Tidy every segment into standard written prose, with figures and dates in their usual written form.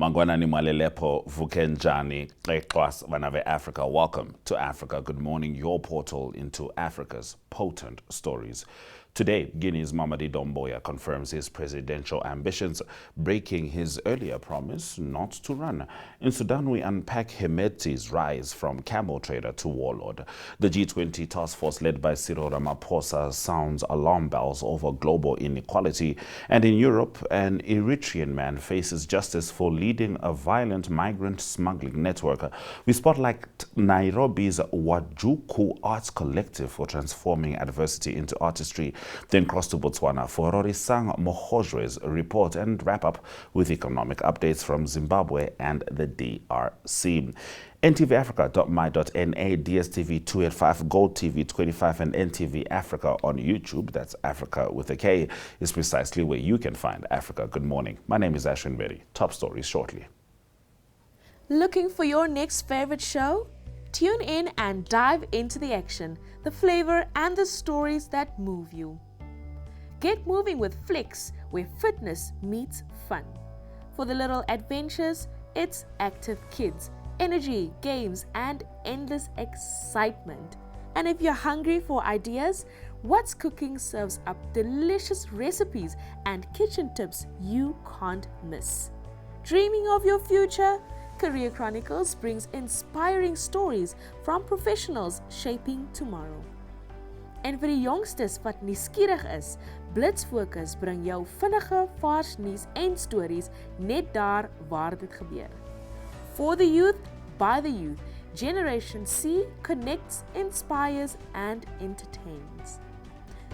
Mangwanani Malelepo Vukenjani Xexwas Vanave Africa. Welcome to Africa. Good morning, your portal into Africa's potent stories. Today, Guinea's Mamady Doumbouya confirms his presidential ambitions, breaking his earlier promise not to run. In Sudan, we unpack Hemedti's rise from camel trader to warlord. The G20 task force led by Ramaphosa sounds alarm bells over global inequality. And in Europe, an Eritrean man faces justice for leading a violent migrant smuggling network. We spotlight Nairobi's Wajukuu Arts Collective for transforming adversity into artistry. Then cross to Botswana for Rorisang Mogojwe's report and wrap up with economic updates from Zimbabwe and the DRC. ntvafrika.my.na, DSTV 285, GOTV 25 and NTV Africa on YouTube, that's Africa with a K, is precisely where you can find Africa. Good morning. My name is Hemedti. Top stories shortly. Looking for your next favorite show? Tune in and dive into the action, the flavor and the stories that move you. Get moving with Flicks, where fitness meets fun. For the little adventures, it's active kids, energy, games, and endless excitement. And if you're hungry for ideas, What's Cooking serves up delicious recipes and kitchen tips you can't miss. Dreaming of your future? Career Chronicles brings inspiring stories from professionals shaping tomorrow. En vir die yongstes wat nuuskierig is, Blitsfokus bring jou vinnige, vars nuus en stories net daar waar dit gebeur. For the youth, by the youth, Generation C connects, inspires and entertains.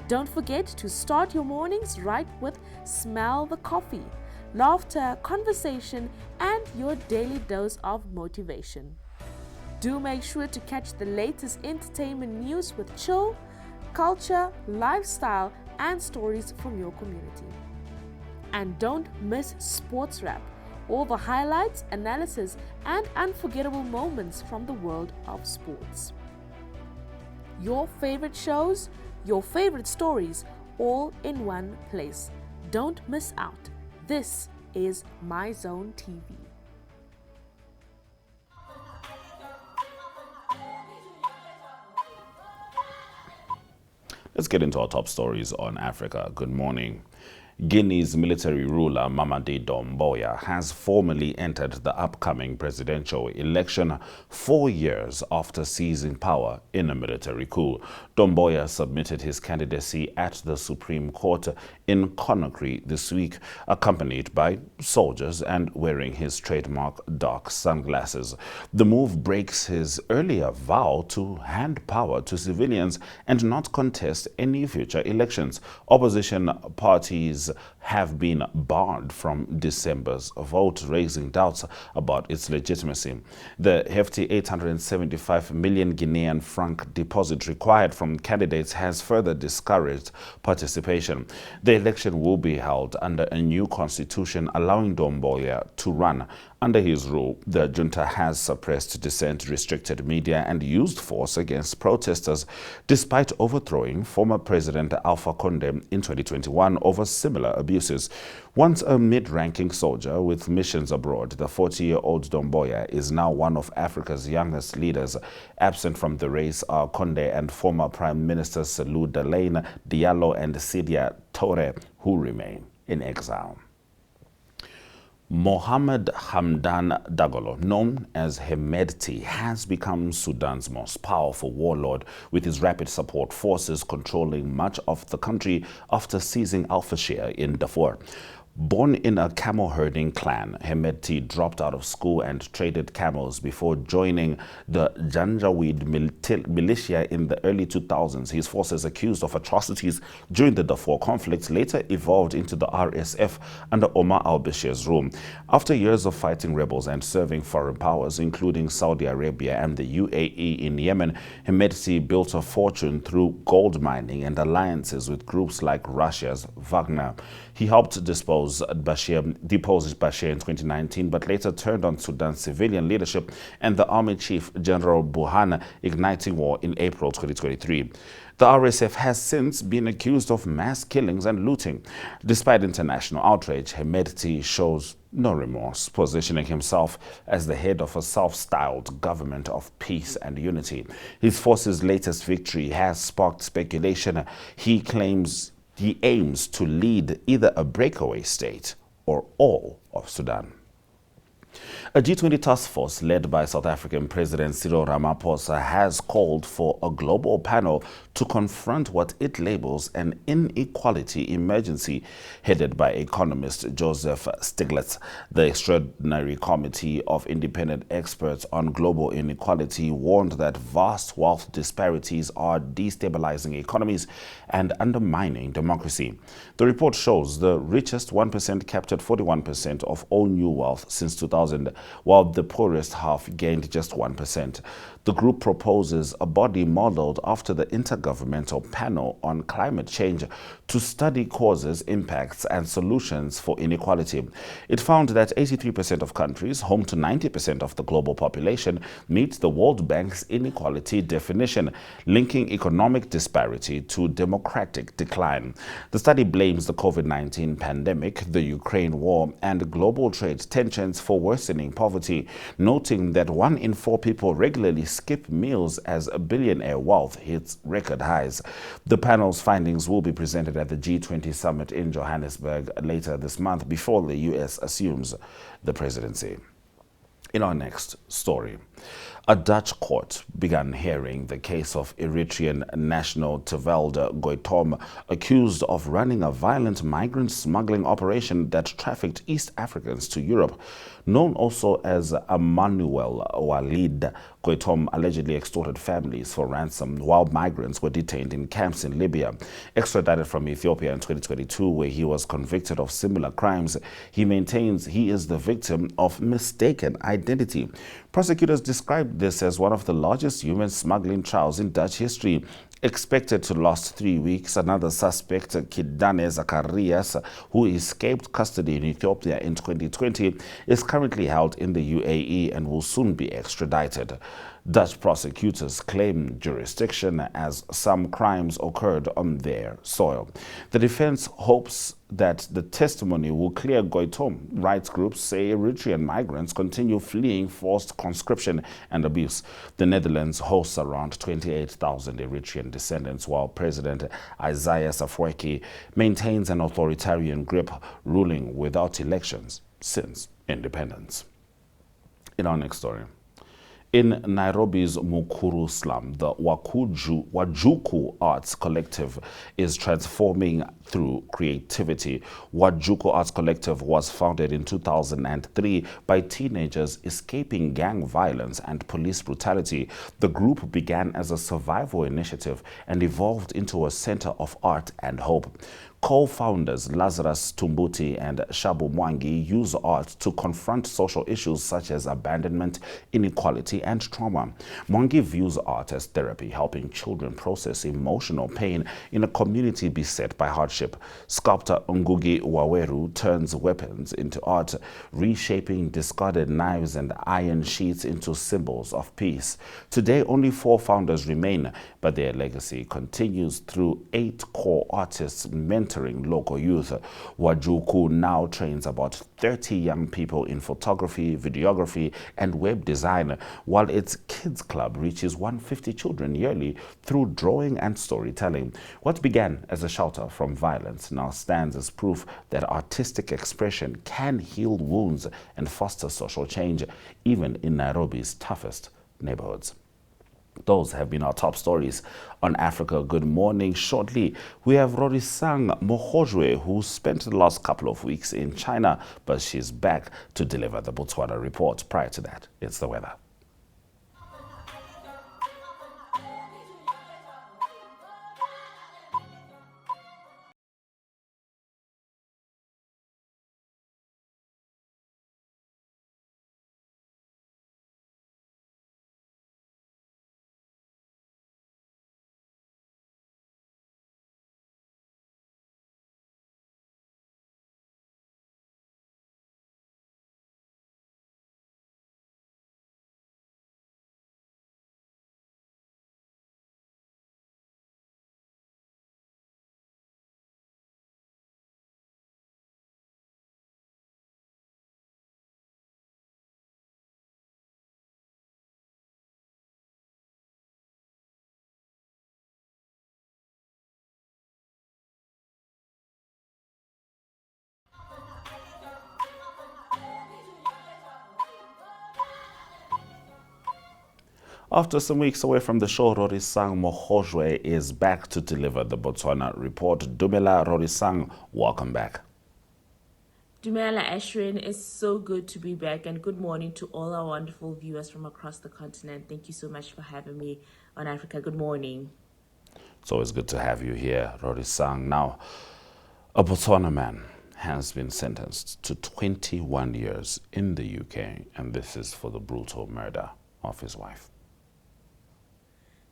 Don't forget to start your mornings right with Smell the Coffee, laughter, conversation, and your daily dose of motivation. Do make sure to catch the latest entertainment news with chill, culture, lifestyle, and stories from your community. And don't miss Sports Wrap, all the highlights, analysis, and unforgettable moments from the world of sports. Your favorite shows, your favorite stories, all in one place. Don't miss out. This is My Zone TV. Let's get into our top stories on Africa. Good morning. Guinea's military ruler Mamady Doumbouya has formally entered the upcoming presidential election 4 years after seizing power in a military coup. Doumbouya submitted his candidacy at the Supreme Court in Conakry this week, accompanied by soldiers and wearing his trademark dark sunglasses. The move breaks his earlier vow to hand power to civilians and not contest any future elections. Opposition parties have been barred from December's vote, raising doubts about its legitimacy. The hefty 875 million Guinean franc deposit required from candidates has further discouraged participation. The election will be held under a new constitution allowing Doumbouya to run. Under his rule, the junta has suppressed dissent, restricted media, and used force against protesters, despite overthrowing former President Alpha Condé in 2021 over similar abuses. Once a mid-ranking soldier with missions abroad, the 40-year-old Doumbouya is now one of Africa's youngest leaders. Absent from the race are Condé and former Prime Minister Salou Delaine Diallo and Sidia Toure, who remain in exile. Mohamed Hamdan Dagalo, known as Hemedti, has become Sudan's most powerful warlord, with his rapid support forces controlling much of the country after seizing Al-Fashir in Darfur. Born in a camel-herding clan, Hemedti dropped out of school and traded camels before joining the Janjaweed militia in the early 2000s. His forces, accused of atrocities during the Darfur conflict, later evolved into the RSF under Omar al-Bashir's rule. After years of fighting rebels and serving foreign powers, including Saudi Arabia and the UAE in Yemen, Hemedti built a fortune through gold mining and alliances with groups like Russia's Wagner. He helped depose Bashir in 2019, but later turned on Sudan's civilian leadership and the army chief, General Burhan, igniting war in April 2023. The RSF has since been accused of mass killings and looting. Despite international outrage, Hemedti shows no remorse, positioning himself as the head of a self-styled government of peace and unity. His force's latest victory has sparked speculation. He claims he aims to lead either a breakaway state or all of Sudan. A G20 task force led by South African President Cyril Ramaphosa has called for a global panel to confront what it labels an inequality emergency, headed by economist Joseph Stiglitz. The Extraordinary Committee of Independent Experts on Global Inequality warned that vast wealth disparities are destabilizing economies and undermining democracy. The report shows the richest 1% captured 41% of all new wealth since 2000, while the poorest half gained just 1%. The group proposes a body modeled after the Intergovernmental Panel on Climate Change to study causes, impacts, and solutions for inequality. It found that 83% of countries, home to 90% of the global population, meet the World Bank's inequality definition, linking economic disparity to democratic decline. The study blames the COVID-19 pandemic, the Ukraine war, and global trade tensions for worsening poverty, noting that 1 in 4 people regularly skip meals as billionaire wealth hits record highs. The panel's findings will be presented at the G20 summit in Johannesburg later this month before the US assumes the presidency. In our next story, a Dutch court began hearing the case of Eritrean national Tevelde Goitom, accused of running a violent migrant smuggling operation that trafficked East Africans to Europe. Known also as Emmanuel Walid, Goitom allegedly extorted families for ransom while migrants were detained in camps in Libya. Extradited from Ethiopia in 2022, where he was convicted of similar crimes, he maintains he is the victim of mistaken identity. Prosecutors described this as one of the largest human smuggling trials in Dutch history. Expected to last 3 weeks, another suspect, Kidane Zacharias, who escaped custody in Ethiopia in 2020, is currently held in the UAE and will soon be extradited. Dutch prosecutors claim jurisdiction as some crimes occurred on their soil. The defense hopes that the testimony will clear Goitom. Rights groups say Eritrean migrants continue fleeing forced conscription and abuse. The Netherlands hosts around 28,000 Eritrean descendants, while President Isaias Afwerki maintains an authoritarian grip, ruling without elections since independence. In our next story, in Nairobi's Mukuru slum, the Wajukuu Arts Collective is transforming through creativity. Wajukuu Arts Collective was founded in 2003 by teenagers escaping gang violence and police brutality. The group began as a survival initiative and evolved into a center of art and hope. Co-founders Lazarus Tumbuti and Shabu Mwangi use art to confront social issues such as abandonment, inequality, and trauma. Mwangi views art as therapy, helping children process emotional pain in a community beset by hardship. Sculptor Ngugi Waweru turns weapons into art, reshaping discarded knives and iron sheets into symbols of peace. Today, only 4 founders remain, but their legacy continues through 8 core artists mentoring local youth. Wajukuu now trains about 30 young people in photography, videography, and web design, while its kids club reaches 150 children yearly through drawing and storytelling. What began as a shelter from violence now stands as proof that artistic expression can heal wounds and foster social change, even in Nairobi's toughest neighborhoods. Those have been our top stories on Africa Good Morning. Shortly, we have Rorisang Mogojwe, who spent the last couple of weeks in China, but she's back to deliver the Botswana report. Prior to that, it's the weather. After some weeks away from the show, Rorisang Mogojwe is back to deliver the Botswana report. Dumela Rorisang, welcome back. Dumela Ashwin, it's so good to be back, and good morning to all our wonderful viewers from across the continent. Thank you so much for having me on Africa. Good morning. It's always good to have you here, Rorisang. Now, a Botswana man has been sentenced to 21 years in the UK, and this is for the brutal murder of his wife.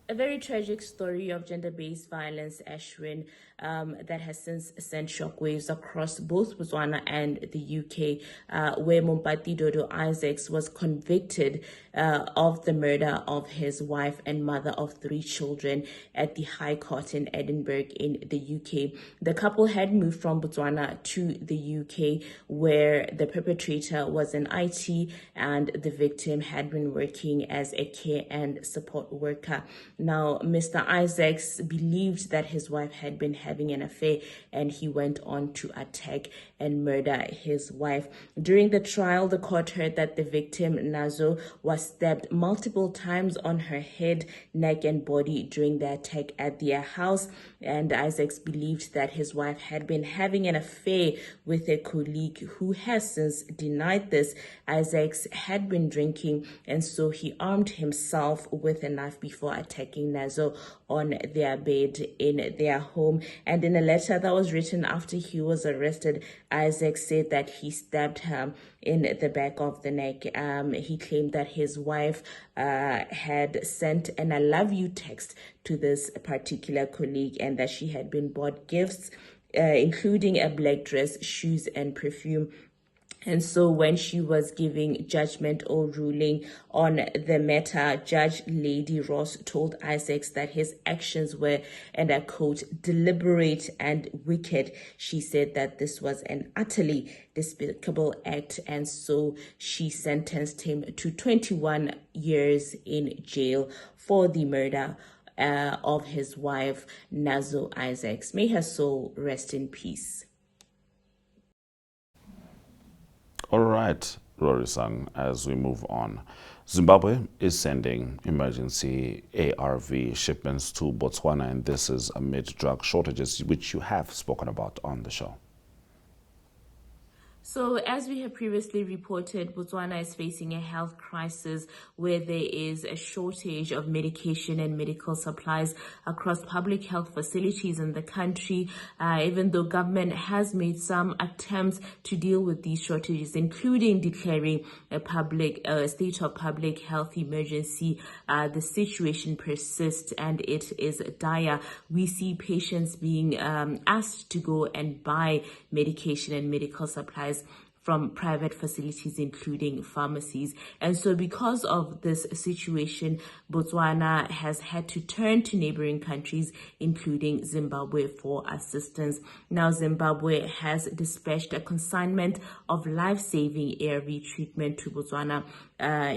A very tragic story of gender-based violence, Ashwin, that has since sent shockwaves across both Botswana and the UK, where Mamady Doumbouya was convicted of the murder of his wife and mother of 3 children at the High Court in Edinburgh in the UK. The couple had moved from Botswana to the UK, where the perpetrator was in IT and the victim had been working as a care and support worker. Now, Mr. Isaacs believed that his wife had been having an affair, and he went on to attack and murder his wife. During the trial, the court heard that the victim, Nazo, was stabbed multiple times on her head, neck, and body during the attack at their house, and Isaacs believed that his wife had been having an affair with a colleague who has since denied this. Isaacs had been drinking, and so he armed himself with a knife before attacking Nazo on their bed in their home. And in a letter that was written after he was arrested, Isaac said that he stabbed her in the back of the neck. He claimed that his wife had sent an "I love you" text to this particular colleague, and that she had been bought gifts, including a black dress, shoes, and perfume. And so when she was giving judgment or ruling on the matter, Judge Lady Ross told Isaacs that his actions were, and I quote, "deliberate and wicked." She said that this was an utterly despicable act, and so she sentenced him to 21 years in jail for the murder of his wife, Nazo Isaacs. May her soul rest in peace. All right, Rorisang, as we move on, Zimbabwe is sending emergency ARV shipments to Botswana, and this is amid drug shortages, which you have spoken about on the show. So, as we have previously reported, Botswana is facing a health crisis where there is a shortage of medication and medical supplies across public health facilities in the country, even though government has made some attempts to deal with these shortages, including declaring a state of public health emergency. The situation persists and it is dire. We see patients being asked to go and buy medication and medical supplies from private facilities, including pharmacies. And so because of this situation, Botswana has had to turn to neighboring countries, including Zimbabwe, for assistance. Now, Zimbabwe has dispatched a consignment of life-saving ARV treatment to Botswana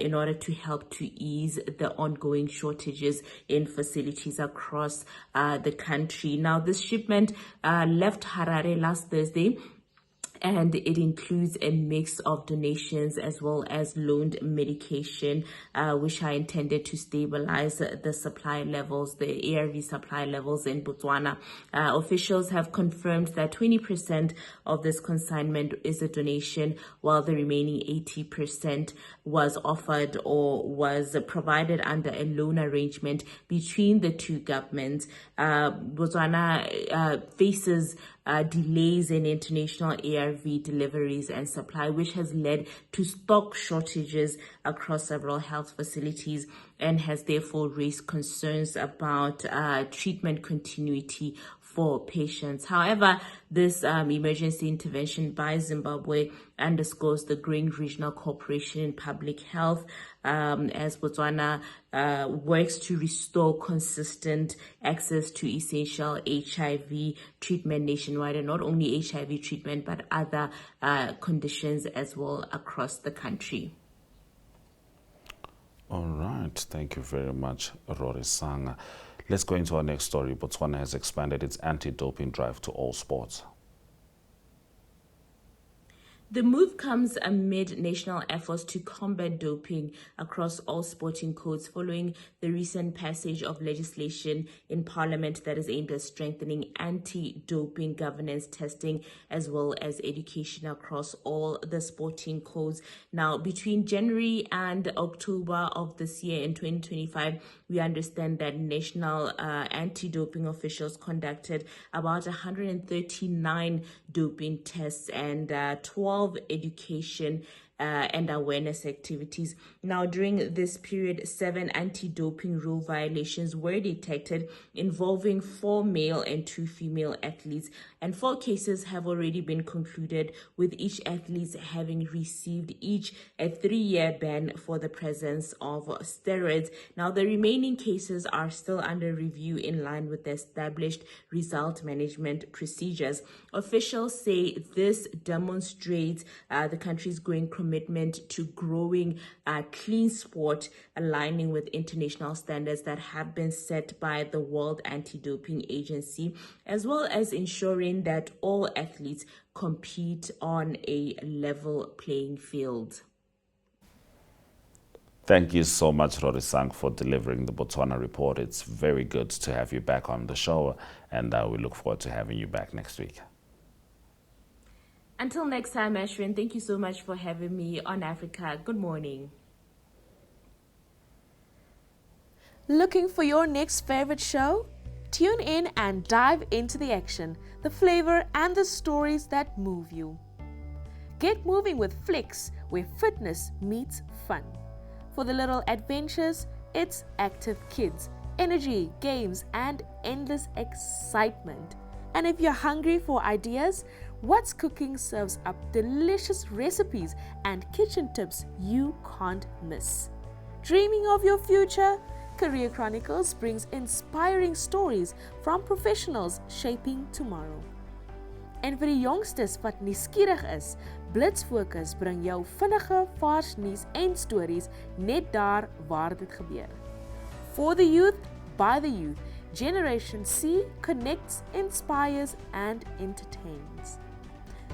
in order to help to ease the ongoing shortages in facilities across the country. Now, this shipment left Harare last Thursday, and it includes a mix of donations as well as loaned medication, which are intended to stabilize the supply levels, the ARV supply levels in Botswana. Officials have confirmed that 20% of this consignment is a donation, while the remaining 80% was offered or was provided under a loan arrangement between the two governments. Botswana faces delays in international ARV deliveries and supply, which has led to stock shortages across several health facilities and has therefore raised concerns about treatment continuity for patients. However, this emergency intervention by Zimbabwe underscores the growing regional cooperation in public health as Botswana works to restore consistent access to essential HIV treatment nationwide, and not only HIV treatment, but other conditions as well across the country. All right. Thank you very much, Rorisang. Let's go into our next story. Botswana has expanded its anti-doping drive to all sports. The move comes amid national efforts to combat doping across all sporting codes following the recent passage of legislation in Parliament that is aimed at strengthening anti-doping governance, testing, as well as education across all the sporting codes. Now, between January and October of this year in 2025, we understand that national anti-doping officials conducted about 139 doping tests and 12 education and awareness activities. Now, during this period, 7 anti-doping rule violations were detected involving 4 male and 2 female athletes, and 4 cases have already been concluded, with each athlete having received each a 3-year ban for the presence of steroids. Now, the remaining cases are still under review in line with the established result management procedures. Officials say this demonstrates the country's growing commitment to growing clean sport, aligning with international standards that have been set by the World Anti-Doping Agency, as well as ensuring that all athletes compete on a level playing field. Thank you so much, Rorisang, for delivering the Botswana report. It's very good to have you back on the show, and we look forward to having you back next week. Until next time, Ashwin, thank you so much for having me on Africa. Good morning. Looking for your next favorite show? Tune in and dive into the action, the flavor, and the stories that move you. Get moving with Flicks, where fitness meets fun. For the little adventures, it's active kids, energy, games, and endless excitement. And if you're hungry for ideas, What's Cooking serves up delicious recipes and kitchen tips you can't miss. Dreaming of your future? Career Chronicles brings inspiring stories from professionals shaping tomorrow. En vir die yongstes wat nuuskierig is, Blitsfokus bring jou vinnige, vars nuus en stories net daar waar dit gebeur. For the youth, by the youth, Generation C connects, inspires, and entertains.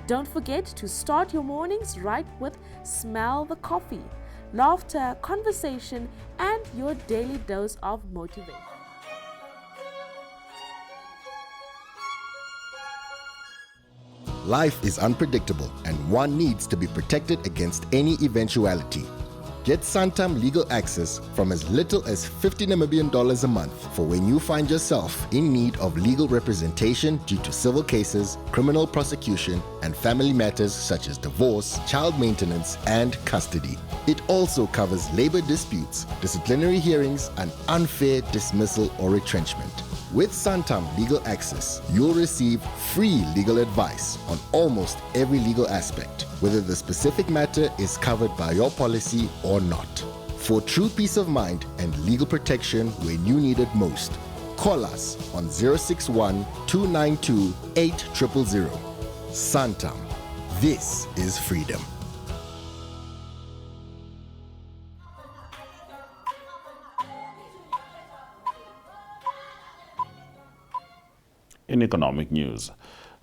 Don't forget to start your mornings right with Smell the Coffee, laughter, conversation, and your daily dose of motivation. Life is unpredictable and one needs to be protected against any eventuality. Get Santam legal access from as little as 50 Namibian dollars a month for when you find yourself in need of legal representation due to civil cases, criminal prosecution, and family matters such as divorce, child maintenance, and custody. It also covers labor disputes, disciplinary hearings, and unfair dismissal or retrenchment. With Santam Legal Access, you'll receive free legal advice on almost every legal aspect, whether the specific matter is covered by your policy or not. For true peace of mind and legal protection when you need it most, call us on 061 292 8000. Santam. This is freedom. In economic news,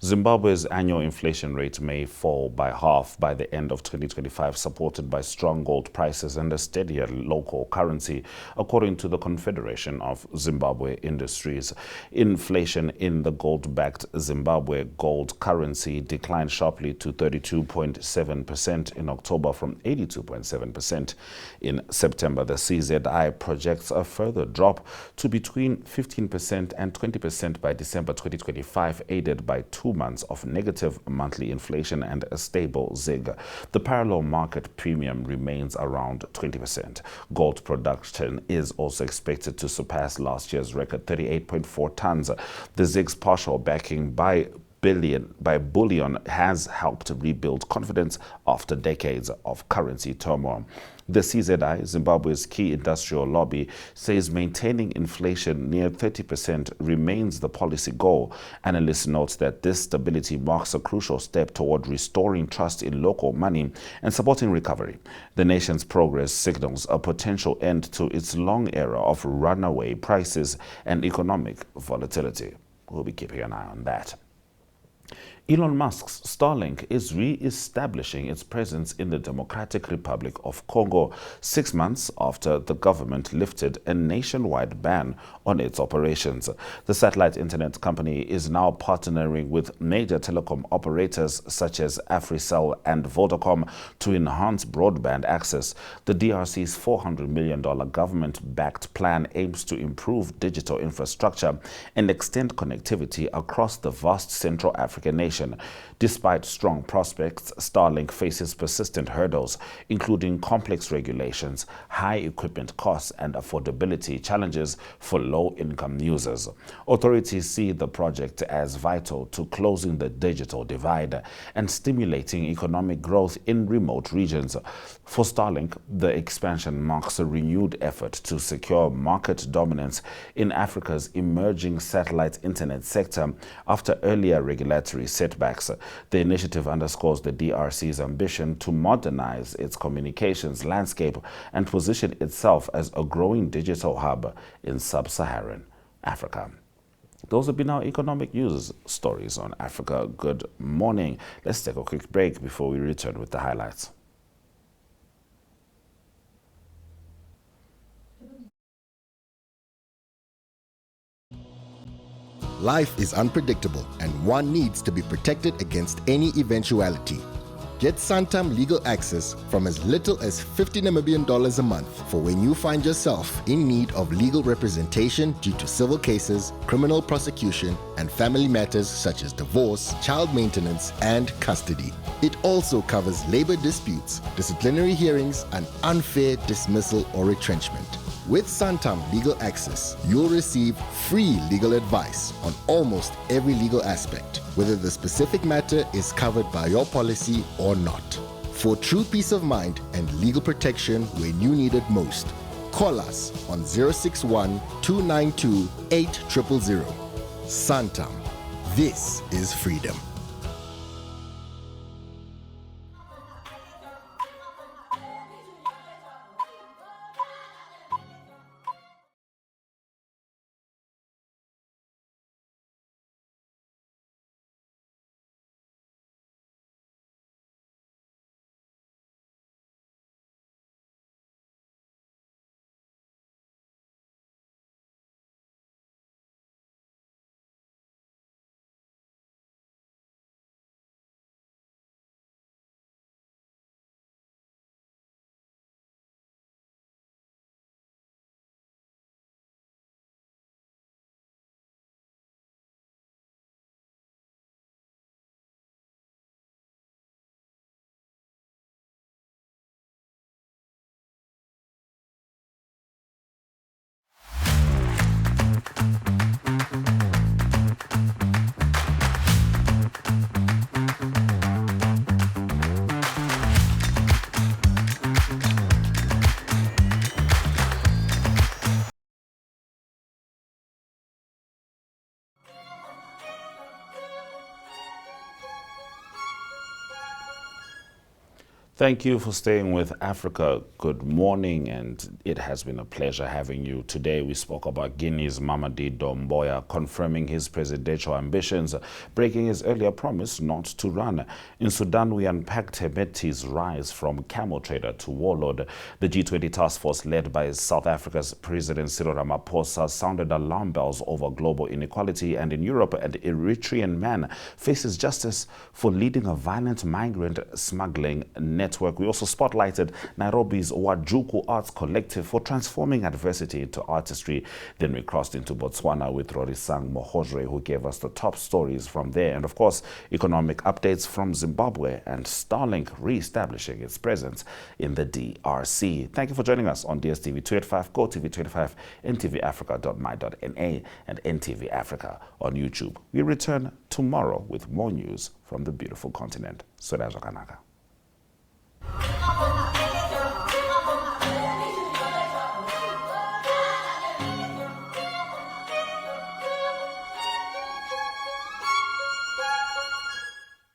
Zimbabwe's annual inflation rate may fall by half by the end of 2025, supported by strong gold prices and a steadier local currency, according to the Confederation of Zimbabwe Industries. Inflation in the gold-backed Zimbabwe gold currency declined sharply to 32.7% in October from 82.7% in September. The CZI projects a further drop to between 15% and 20% by December 2025, aided by 2 months of negative monthly inflation and a stable ZiG. The parallel market premium remains around 20%. Gold production is also expected to surpass last year's record 38.4 tons. The ZiG's partial backing by bullion has helped rebuild confidence after decades of currency turmoil. The CZI, Zimbabwe's key industrial lobby, says maintaining inflation near 30% remains the policy goal. Analysts note that this stability marks a crucial step toward restoring trust in local money and supporting recovery. The nation's progress signals a potential end to its long era of runaway prices and economic volatility. We'll be keeping an eye on that. Elon Musk's Starlink is re-establishing its presence in the Democratic Republic of Congo 6 months after the government lifted a nationwide ban on its operations. The satellite internet company is now partnering with major telecom operators such as Africell and Vodacom to enhance broadband access. The DRC's $400 million government-backed plan aims to improve digital infrastructure and extend connectivity across the vast Central African nation. Despite strong prospects, Starlink faces persistent hurdles, including complex regulations, high equipment costs, and affordability challenges for low-income users. Authorities see the project as vital to closing the digital divide and stimulating economic growth in remote regions. For Starlink, the expansion marks a renewed effort to secure market dominance in Africa's emerging satellite internet sector after earlier regulatory setbacks. The initiative underscores the DRC's ambition to modernize its communications landscape and position itself as a growing digital hub in sub-Saharan Africa. Those have been our economic news stories on Africa. Good morning. Let's take a quick break before we return with the highlights. Life is unpredictable and one needs to be protected against any eventuality. Get Santam legal access from as little as 50 Namibian dollars a month for when you find yourself in need of legal representation due to civil cases, criminal prosecution, and family matters such as divorce, child maintenance, and custody. It also covers labor disputes, disciplinary hearings, and unfair dismissal or retrenchment. With Santam Legal Access, you'll receive free legal advice on almost every legal aspect, whether the specific matter is covered by your policy or not. For true peace of mind and legal protection when you need it most, call us on 061 292 8000. Santam. This is freedom. Thank you for staying with Africa. Good morning, and it has been a pleasure having you. Today we spoke about Guinea's Mamady Doumbouya confirming his presidential ambitions, breaking his earlier promise not to run. In Sudan, we unpacked Hemedti's rise from camel trader to warlord. The G20 task force led by South Africa's President Cyril Ramaphosa sounded alarm bells over global inequality, and in Europe, an Eritrean man faces justice for leading a violent migrant smuggling network. We also spotlighted Nairobi's Wajukuu Arts Collective for transforming adversity into artistry. Then we crossed into Botswana with Rorisang Mogojwe, who gave us the top stories from there. And of course, economic updates from Zimbabwe and Starlink re-establishing its presence in the DRC. Thank you for joining us on DSTV 285, GOTV 285, ntvafrika.my.na, and NTV Africa on YouTube. We return tomorrow with more news from the beautiful continent. Soda Jokanaka.